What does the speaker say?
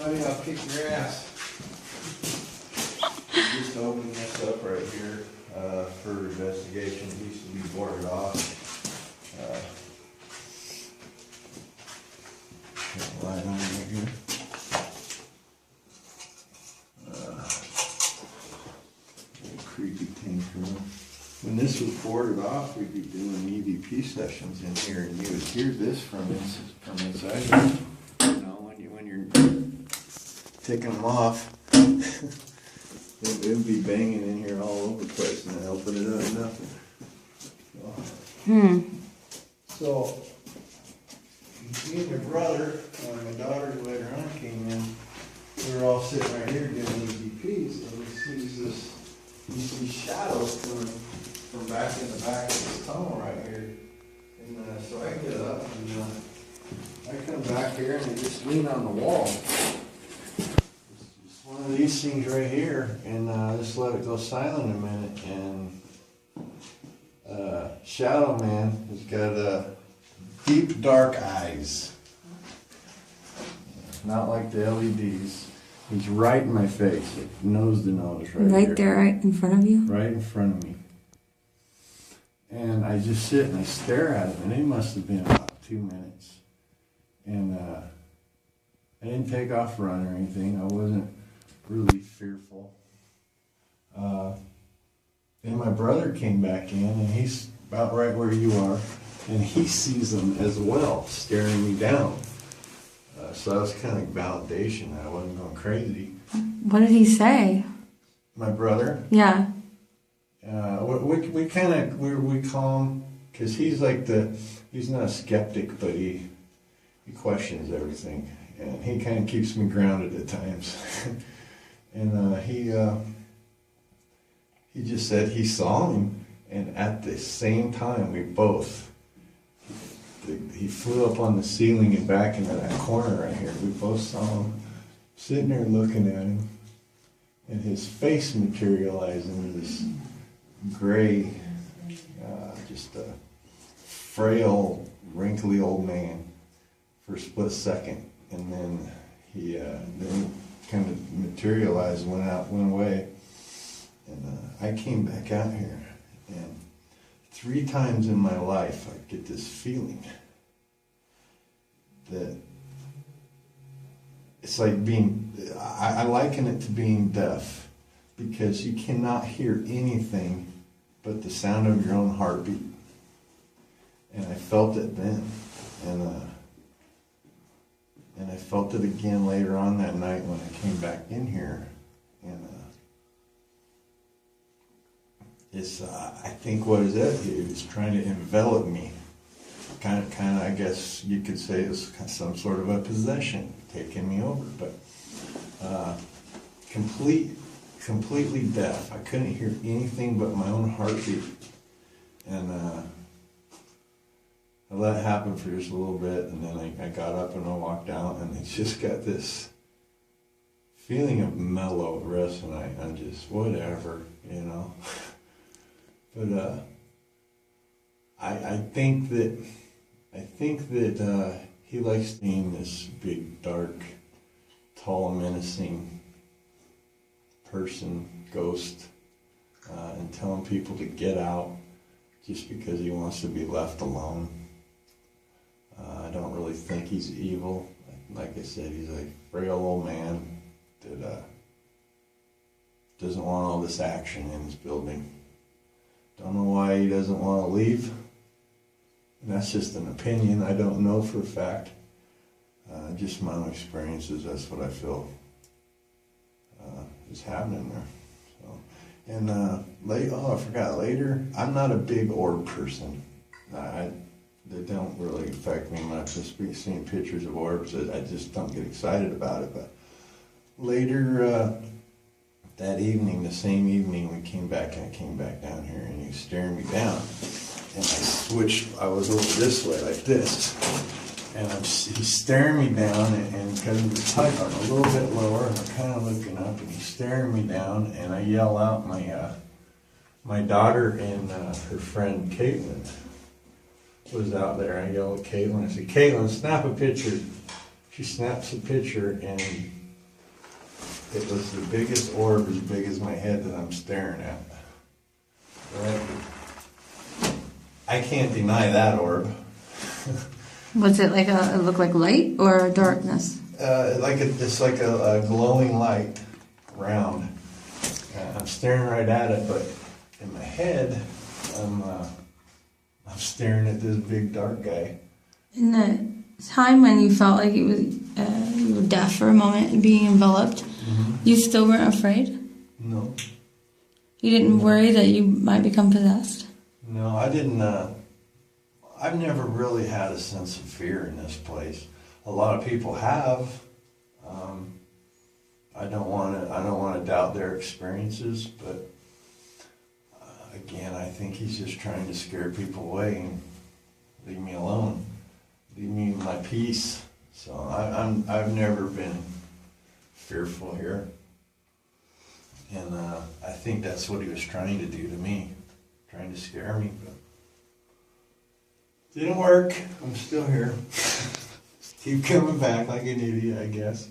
I'll kick your ass. Just open this up right here for investigation. It used to be boarded off. Light on right here. Creepy tank room. When this was boarded off, we'd be doing EVP sessions in here, and you would hear this from inside. You know, when you're taking them off, it would be banging in here all over the place, and helping it out nothing. So, me and my brother, my daughter later on came in. We were all sitting right here doing EVPs, and we see these shadows coming from back in the back of this tunnel right here. And so I get up and I come back here and I just lean on the wall. It's one of these things right here, and just let it go silent a minute. And Shadow Man has got deep dark eyes, not like the LEDs. He's right in my face, like nose to nose, right here. There, right in front of you? Right in front of me. And I just sit and I stare at him, and it must have been about 2 minutes. And I didn't take off run or anything. I wasn't really fearful. And my brother came back in, and he's about right where you are, and he sees them as well, staring me down. So that was kind of like validation that I wasn't going crazy. What did he say? My brother? Yeah. We call him, because he's not a skeptic, but he questions everything, and he kind of keeps me grounded at times. And he just said he saw him, and at the same time he flew up on the ceiling and back into that corner right here. We both saw him sitting there looking at him, and his face materialized into this gray, just a frail, wrinkly old man for a split second, and then he kind of materialized, went away, and I came back out here, and 3 times in my life I get this feeling that it's like I liken it to being deaf, because you cannot hear anything but the sound of your own heartbeat. And I felt it then, and I felt it again later on that night when I came back in here, and it's I think what is it? He was trying to envelop me. Kind of, I guess you could say it's some sort of a possession taking me over, but completely deaf. I couldn't hear anything but my own heartbeat, and I let it happen for just a little bit, and then I got up and I walked out, and I just got this feeling of mellow the rest of the night. I'm just whatever, you know. But I think that he likes being this big, dark, tall, menacing person, ghost, and telling people to get out just because he wants to be left alone. I don't really think he's evil. Like I said, he's a frail old man that doesn't want all this action in his building. Don't know why he doesn't want to leave. And that's just an opinion. I don't know for a fact. Just my own experiences, that's what I feel is happening there. So, and I forgot, later, I'm not a big orb person. They don't really affect me much. Just seeing pictures of orbs, I just don't get excited about it. But later that evening, the same evening, I came back down here, and he was staring me down. And I was over this way, like this. And he's staring me down, and because of the tight, I'm a little bit lower, and I'm kind of looking up, and he's staring me down, and I yell out, my daughter and her friend Caitlin was out there. I yell at Caitlin, I say, Caitlin, snap a picture. She snaps a picture, and It was the biggest orb, as big as my head, that I'm staring at. Right? I can't deny that orb. Was it like it looked like light or darkness? It's like a glowing light, round. I'm staring right at it, but in my head, I'm staring at this big dark guy. In the time when you felt like it was you were deaf for a moment and being enveloped, you still weren't afraid? No. You didn't worry that you might become possessed? No, I didn't. I've never really had a sense of fear in this place. A lot of people have. I don't want to doubt their experiences, but again, I think he's just trying to scare people away and leave me alone, leave me in my peace. So I've never been fearful here, and I think that's what he was trying to do to me, trying to scare me, but didn't work. I'm still here. Keep coming back like an idiot, I guess.